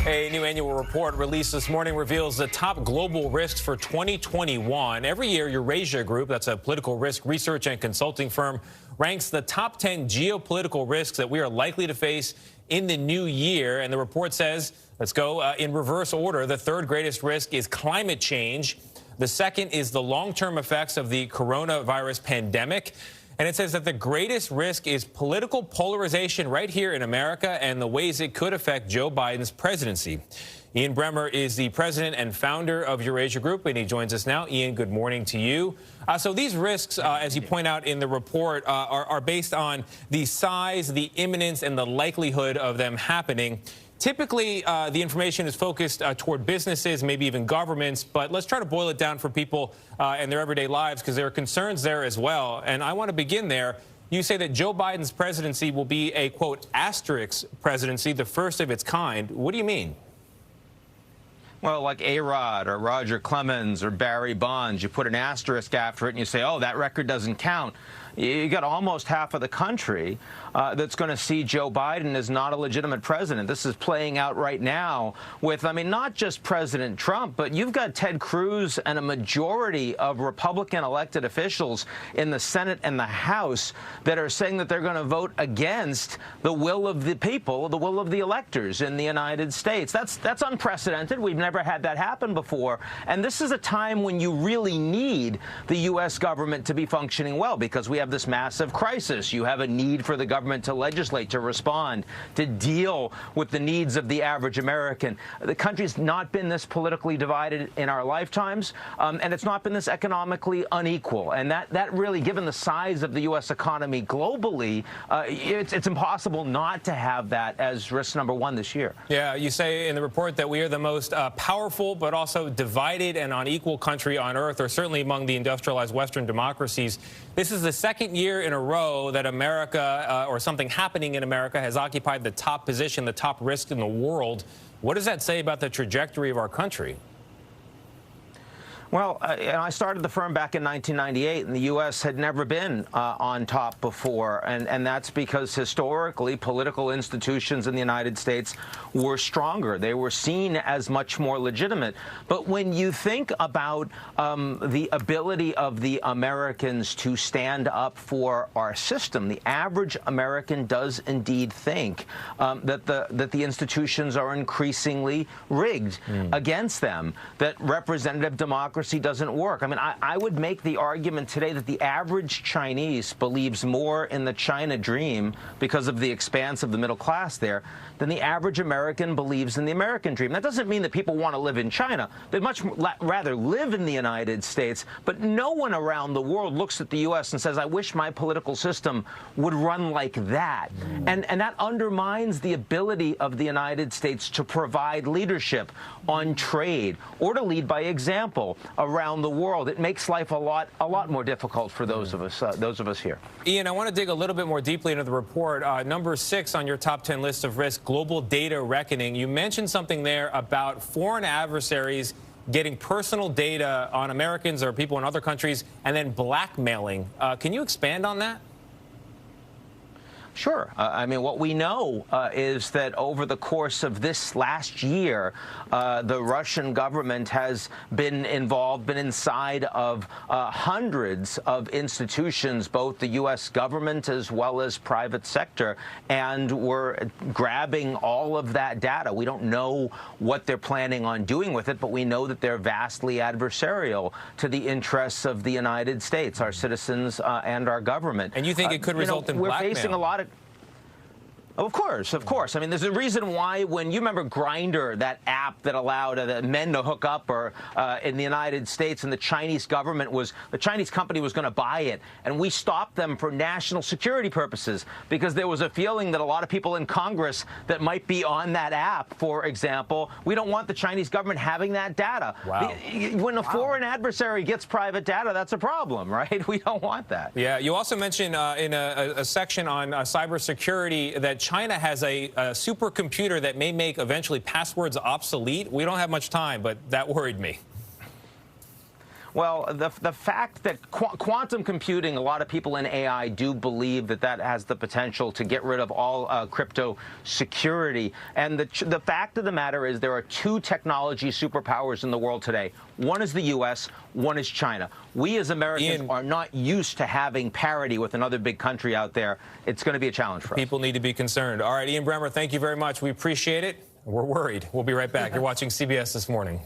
A new annual report released this morning reveals the top global risks for 2021. Every year, Eurasia Group, that's a political risk research and consulting firm, ranks the top 10 geopolitical risks that we are likely to face in the new year. And the report says, let's go in reverse order. The third greatest risk is climate change. The second is the long-term effects of the coronavirus pandemic. And it says that the greatest risk is political polarization right here in America and the ways it could affect Joe Biden's presidency. Ian Bremmer is the president and founder of Eurasia Group, and he joins us now. Ian, good morning to you. So these risks, as you point out in the report, are based on the size, the imminence, and the likelihood of them happening. Typically, the information is focused toward businesses, maybe even governments, but let's try to boil it down for people and their everyday lives, because there are concerns there as well. And I want to begin there. You say that Joe Biden's presidency will be a, quote, asterisk presidency, the first of its kind. What do you mean? Well, like A-Rod or Roger Clemens or Barry Bonds, you put an asterisk after it and you say, oh, that record doesn't count. You got almost half of the country that's going to see Joe Biden as not a legitimate president. This is playing out right now with, I mean, not just President Trump, but you've got Ted Cruz and a majority of Republican elected officials in the Senate and the House that are saying that they're going to vote against the will of the people, the will of the electors in the United States. That's unprecedented. We've never had that happen before. And this is a time when you really need the U.S. government to be functioning well, because we have this massive crisis. You have a need for the government to legislate, to respond, to deal with the needs of the average American. The country's not been this politically divided in our lifetimes, and it's not been this economically unequal. And that really, given the size of the U.S. economy globally, it's impossible not to have that as risk number one this year. Yeah, you say in the report that we are the most powerful but also divided and unequal country on earth, or certainly among the industrialized Western democracies. This is the second year in a row that America, or something happening in America, has occupied the top position, the top risk in the world. What does that say about the trajectory of our country? Well, I started the firm back in 1998, and the U.S. had never been on top before. And that's because historically, political institutions in the United States were stronger. They were seen as much more legitimate. But when you think about the ability of the Americans to stand up for our system, the average American does indeed think that the institutions are increasingly rigged against them, that representative democracy doesn't work. I mean, I would make the argument today that the average Chinese believes more in the China dream because of the expanse of the middle class there than the average American believes in the American dream. That doesn't mean that people want to live in China. They'd much rather live in the United States, but no one around the world looks at the U.S. and says, I wish my political system would run like that. And that undermines the ability of the United States to provide leadership on trade or to lead by example around the world. It makes life a lot more difficult for those of us here. Ian, I want to dig a little bit more deeply into the report. Number 6 on your top 10 list of risks, global data reckoning. You mentioned something there about foreign adversaries getting personal data on Americans or people in other countries and then blackmailing. Can you expand on that? Sure. I mean, what we know is that over the course of this last year, the Russian government has been involved, been inside of hundreds of institutions, both the U.S. government as well as private sector, and we're grabbing all of that data. We don't know what they're planning on doing with it, but we know that they're vastly adversarial to the interests of the United States, our citizens, and our government. And you think it could result in blackmail? We're facing a lot of... Of course. I mean, there's a reason why when you remember Grindr, that app that allowed men to hook up or in the United States, and the Chinese company was going to buy it, and we stopped them for national security purposes because there was a feeling that a lot of people in Congress that might be on that app, for example, we don't want the Chinese government having that data. Wow. When a foreign adversary gets private data, that's a problem, right? We don't want that. Yeah. You also mentioned in a section on cybersecurity that China has a supercomputer that may make eventually passwords obsolete. We don't have much time, but that worried me. Well, the fact that quantum computing, a lot of people in AI do believe that that has the potential to get rid of all crypto security. And the fact of the matter is there are two technology superpowers in the world today. One is the U.S., one is China. We as Americans are not used to having parity with another big country out there. It's going to be a challenge for us. People need to be concerned. All right, Ian Bremmer, thank you very much. We appreciate it. We're worried. We'll be right back. You're watching CBS This Morning.